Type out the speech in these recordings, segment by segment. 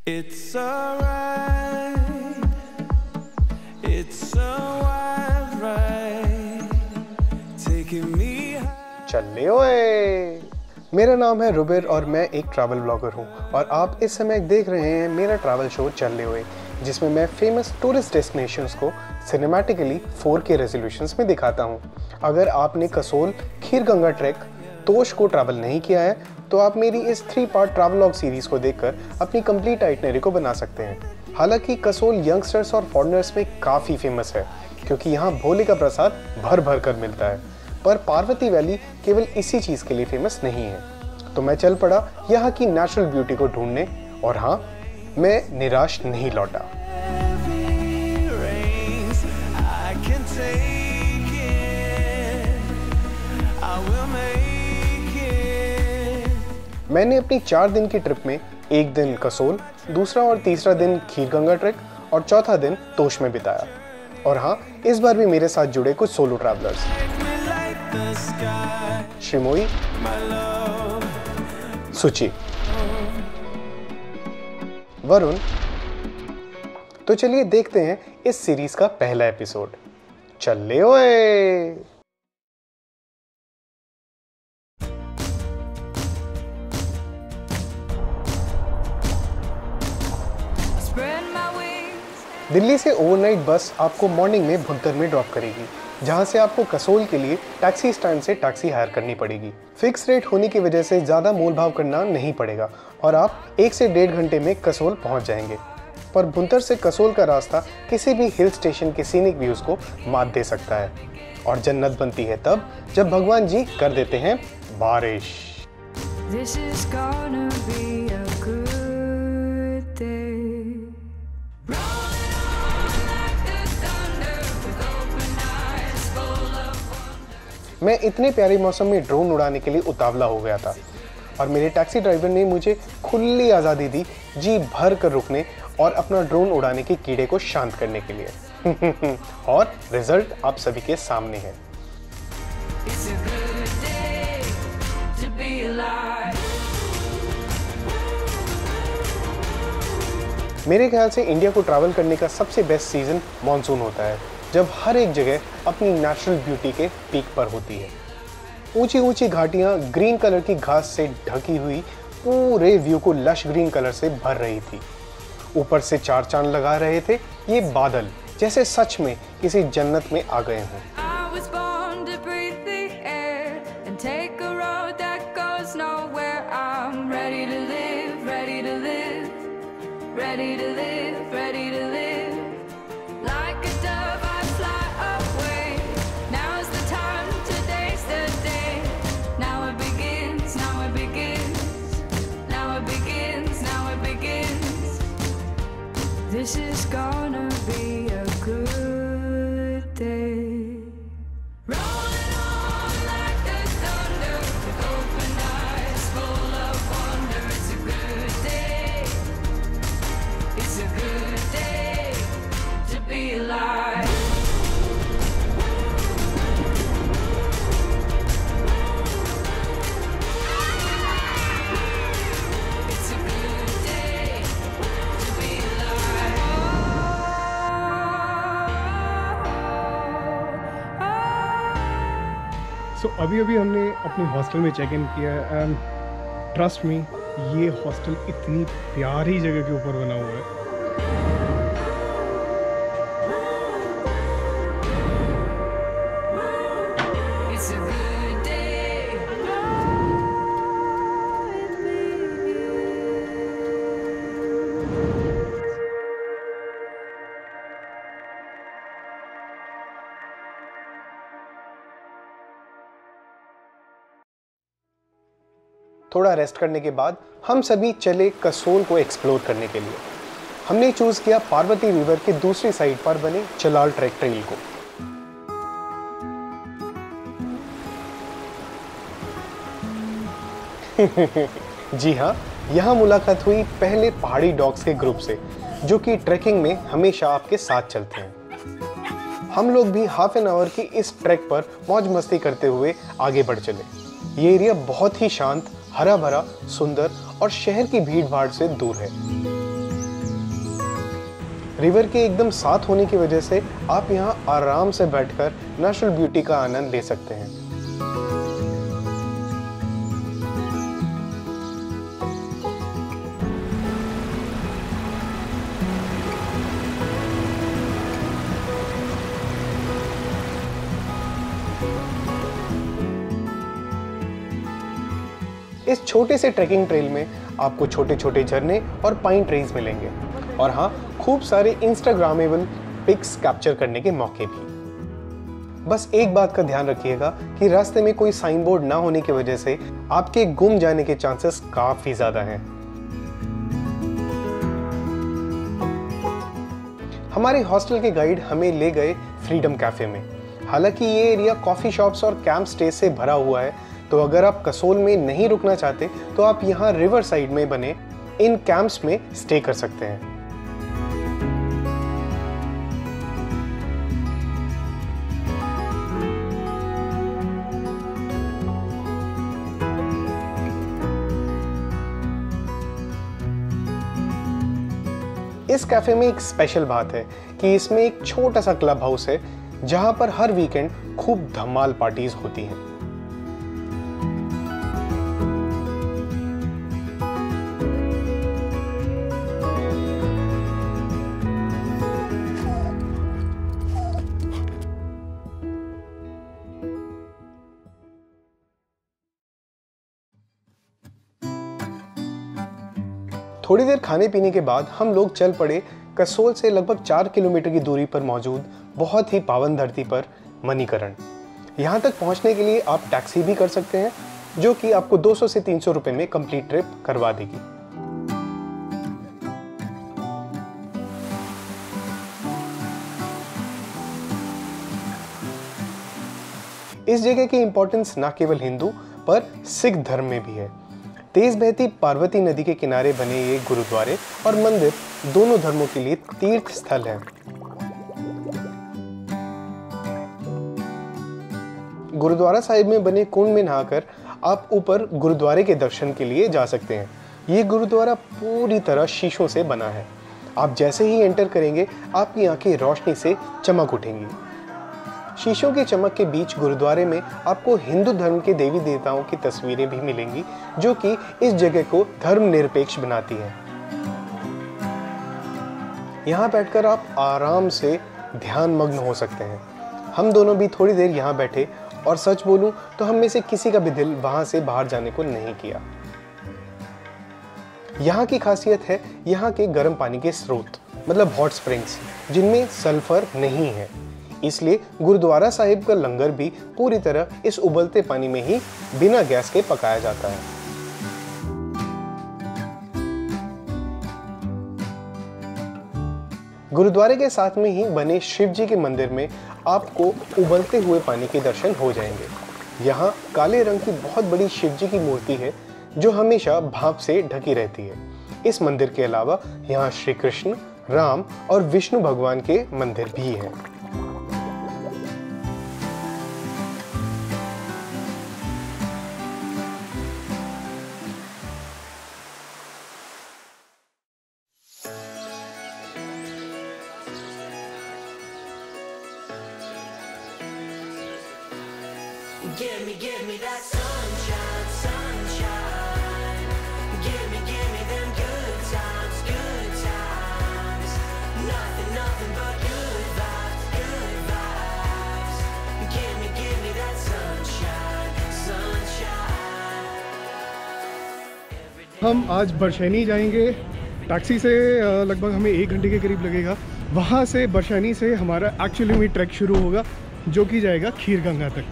It's alright, it's a wild ride, taking me high. चले ओए, मेरा नाम है रुबिर और मैं एक ट्रैवल ब्लॉगर हूँ और आप इस समय देख रहे हैं मेरा ट्रैवल शो चले ओए, जिसमें मैं फेमस टूरिस्ट डेस्टिनेशंस को सिनेमैटिकली 4K रेजोल्यूशंस में दिखाता हूँ। अगर आपने कसोल खीरगंगा ट्रैक तोश को ट्रैवल नहीं किया है तो आप मेरी इस 3 पार्ट ट्रैवलॉग सीरीज को देखकर अपनी कंप्लीट आइटनरी को बना सकते हैं। हालांकि कसोल यंगस्टर्स और फॉरेनर्स में काफ़ी फेमस है क्योंकि यहाँ भोले का प्रसाद भर भर कर मिलता है, पर पार्वती वैली केवल इसी चीज़ के लिए फेमस नहीं है। तो मैं चल पड़ा यहाँ की नेचुरल ब्यूटी को ढूंढने और हाँ, मैं निराश नहीं लौटा। मैंने अपनी 4 दिन की ट्रिप में एक दिन कसोल, दूसरा और तीसरा दिन खीरगंगा ट्रैक और चौथा दिन तोश में बिताया। और हाँ, इस बार भी मेरे साथ जुड़े कुछ सोलो ट्रैवलर्स, श्रीमोई, सुची, वरुण। तो चलिए देखते हैं इस सीरीज का पहला एपिसोड। चले ओए। दिल्ली से ओवरनाइट बस आपको मॉर्निंग में भुंतर में ड्रॉप करेगी, जहां से आपको कसोल के लिए टैक्सी स्टैंड से टैक्सी हायर करनी पड़ेगी। फिक्स रेट होने की वजह से ज़्यादा मोल भाव करना नहीं पड़ेगा और आप 1 से 1.5 घंटे में कसोल पहुंच जाएंगे। पर भुंतर से कसोल का रास्ता किसी भी हिल स्टेशन के सीनिक व्यूज़ को मात दे सकता है और जन्नत बनती है तब जब भगवान जी कर देते हैं बारिश। मैं इतने प्यारे मौसम में ड्रोन उड़ाने के लिए उतावला हो गया था और मेरे टैक्सी ड्राइवर ने मुझे खुली आज़ादी दी जी भर कर रुकने और अपना ड्रोन उड़ाने के कीड़े को शांत करने के लिए। और रिजल्ट आप सभी के सामने है। मेरे ख्याल से इंडिया को ट्रैवल करने का सबसे बेस्ट सीजन मॉनसून होता है, जब हर एक जगह अपनी नेचुरल ब्यूटी के पीक पर होती है। ऊंची ऊंची घाटियां ग्रीन कलर की घास से ढकी हुई पूरे व्यू को लश ग्रीन कलर से भर रही थी। ऊपर से 4 चांद लगा रहे थे ये बादल, जैसे सच में किसी जन्नत में आ गए हों। This is gonna be a good day. Rolling on like the thunder with open eyes full of wonder. It's a good day. It's a good day to be alive. So, अभी हमने अपने हॉस्टल में check in किया and trust me, ये hostel इतनी प्यारी जगह के ऊपर बना हुआ है। थोड़ा रेस्ट करने के बाद हम सभी चले कसोल को एक्सप्लोर करने के लिए। हमने चूज किया पार्वती रिवर के दूसरी साइड पर बने चलाल ट्रैक ट्रेल को। जी हाँ, यहाँ मुलाकात हुई पहले पहाड़ी डॉग्स के ग्रुप से, जो कि ट्रैकिंग में हमेशा आपके साथ चलते हैं। हम लोग भी हाफ एन आवर की इस ट्रैक पर मौज मस्ती करते हुए आगे बढ़ चले। ये एरिया बहुत ही शांत, हरा भरा, सुंदर और शहर की भीड़ भाड़ से दूर है। रिवर के एकदम साथ होने की वजह से आप यहाँ आराम से बैठकर नेचुरल ब्यूटी का आनंद ले सकते हैं। इस छोटे से ट्रैकिंग ट्रेल में आपको छोटे छोटे झरने और पाइन ट्रीज मिलेंगे और हाँ, खूब सारे इंस्टाग्रामेबल पिक्स कैप्चर करने के मौके भी। बस एक बात का ध्यान रखिएगा कि रास्ते में कोई साइन बोर्ड ना होने की वजह से आपके गुम जाने के चांसेस काफी ज्यादा हैं। हमारे हॉस्टल के गाइड हमें ले गए फ्रीडम कैफे में। हालांकि ये एरिया कॉफी शॉप्स और कैंप स्टे से भरा हुआ है, तो अगर आप कसोल में नहीं रुकना चाहते तो आप यहाँ रिवर साइड में बने इन कैंप्स में स्टे कर सकते हैं। इस कैफे में एक स्पेशल बात है कि इसमें एक छोटा सा क्लब हाउस है जहां पर हर वीकेंड खूब धमाल पार्टीज होती हैं। थोड़ी देर खाने पीने के बाद हम लोग चल पड़े कसोल से लगभग 4 किलोमीटर की दूरी पर मौजूद बहुत ही पावन धरती पर मणिकरण। यहाँ तक पहुँचने के लिए आप टैक्सी भी कर सकते हैं, जो कि आपको 200 से 300 रुपए में कंप्लीट ट्रिप करवा देगी। इस जगह की इंपॉर्टेंस न केवल हिंदू पर सिख धर्म में भी है। तेज बहती पार्वती नदी के किनारे बने ये गुरुद्वारे और मंदिर दोनों धर्मों के लिए तीर्थ स्थल है। गुरुद्वारा साहिब में बने कुंड में नहाकर आप ऊपर गुरुद्वारे के दर्शन के लिए जा सकते हैं। ये गुरुद्वारा पूरी तरह शीशों से बना है। आप जैसे ही एंटर करेंगे आपकी आंखें रोशनी से चमक उठेंगी। शीशों की चमक के बीच गुरुद्वारे में आपको हिंदू धर्म के देवी देवताओं की तस्वीरें भी मिलेंगी, जो कि इस जगह को धर्मनिरपेक्ष बनाती है। यहाँ बैठकर आप आराम से ध्यान मग्न हो सकते हैं। हम दोनों भी थोड़ी देर यहाँ बैठे और सच बोलूं तो हम में से किसी का भी दिल वहां से बाहर जाने को नहीं किया। यहाँ की खासियत है यहाँ के गर्म पानी के स्रोत, मतलब हॉट स्प्रिंग्स, जिनमें सल्फर नहीं है। इसलिए गुरुद्वारा साहिब का लंगर भी पूरी तरह इस उबलते पानी में ही बिना गैस के पकाया जाता है। गुरुद्वारे के साथ में ही बने शिव जी के मंदिर में आपको उबलते हुए पानी के दर्शन हो जाएंगे। यहाँ काले रंग की बहुत बड़ी शिव जी की मूर्ति है जो हमेशा भाप से ढकी रहती है। इस मंदिर के अलावा यहाँ श्री कृष्ण, राम और विष्णु भगवान के मंदिर भी हैं। Give me that sunshine, sunshine. Give me them good times, good times. Nothing but good vibes, good vibes. Give me that sunshine, sunshine. हम आज बरशैनी जाएंगे। टैक्सी से लगभग हमें 1 घंटे के करीब लगेगा। वहाँ से बरशैनी से हमारा एक्चुअली में ट्रैक शुरू होगा, जो कि जाएगा खीरगंगा तक।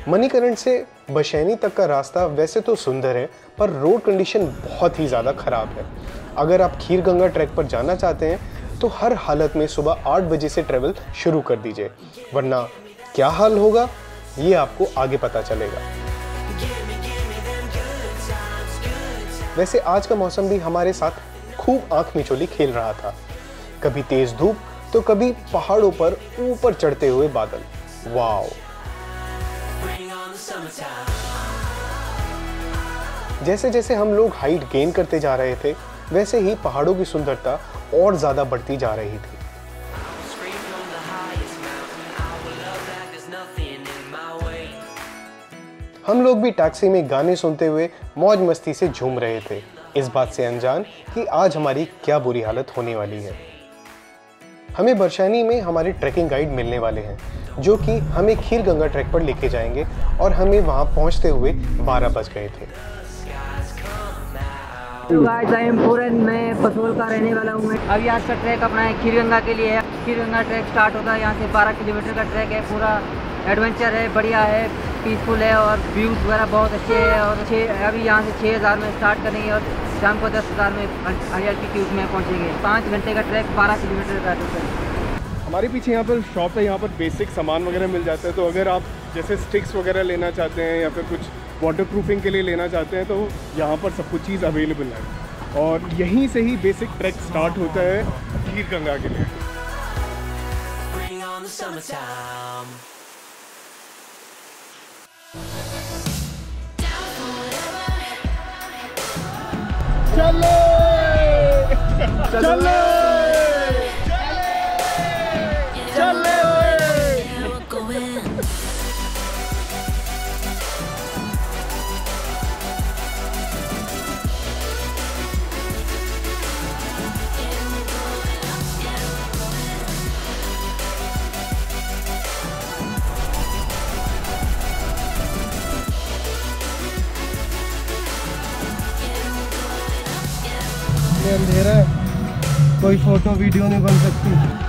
मणिकरण से बरशैनी तक का रास्ता वैसे तो सुंदर है, पर रोड कंडीशन बहुत ही ज़्यादा ख़राब है। अगर आप खीरगंगा ट्रैक पर जाना चाहते हैं तो हर हालत में सुबह 8 बजे से ट्रैवल शुरू कर दीजिए, वरना क्या हाल होगा ये आपको आगे पता चलेगा। वैसे आज का मौसम भी हमारे साथ खूब आंख मिचोली खेल रहा था। कभी तेज धूप तो कभी पहाड़ों पर ऊपर चढ़ते हुए बादल। वाओ! जैसे जैसे हम लोग हाइट गेन करते जा रहे थे, वैसे ही पहाड़ों की सुंदरता और ज़्यादा बढ़ती जा रही थी। Scream from the highest mountain. I will love like there's nothing in my way. हम लोग भी टैक्सी में गाने सुनते हुए मौज मस्ती से झूम रहे थे, इस बात से अनजान कि आज हमारी क्या बुरी हालत होने वाली है। हमें बरशानी में हमारे ट्रैकिंग गाइड मिलने वाले हैं, जो कि हमें खीर गंगा ट्रैक पर लेके जाएंगे और हमें वहां पहुंचते हुए 12 बज गए थे। तो गाइस आई एम पूरन, मैं पसोल का रहने वाला हूँ। अभी आज का ट्रैक अपना है खीर गंगा के लिए है। खीर गंगा ट्रैक स्टार्ट होता है यहाँ से 12 किलोमीटर का ट्रैक है। पूरा एडवेंचर है, बढ़िया है, पीसफुल है और व्यूज़ वगैरह बहुत अच्छे हैं। और अभी यहाँ से 6000 में स्टार्ट करेंगे और शाम को 10,000 में अल्टीट्यूड में पहुँचेंगे। 5 घंटे का ट्रैक, 12 किलोमीटर का टोटल। हमारे पीछे यहाँ पर शॉप है, यहाँ पर बेसिक सामान वगैरह मिल जाता है। तो अगर आप जैसे स्टिक्स वगैरह लेना चाहते हैं या फिर कुछ वाटर प्रूफिंग के लिए लेना चाहते हैं तो यहाँ पर सब कुछ चीज़ अवेलेबल है। और यहीं से ही बेसिक ट्रैक स्टार्ट होता है खीर गंगा के लिए। Bring on the summertime. चलो चलो चलो। Now we're going. अंधेरा है, कोई फोटो वीडियो नहीं बन सकती।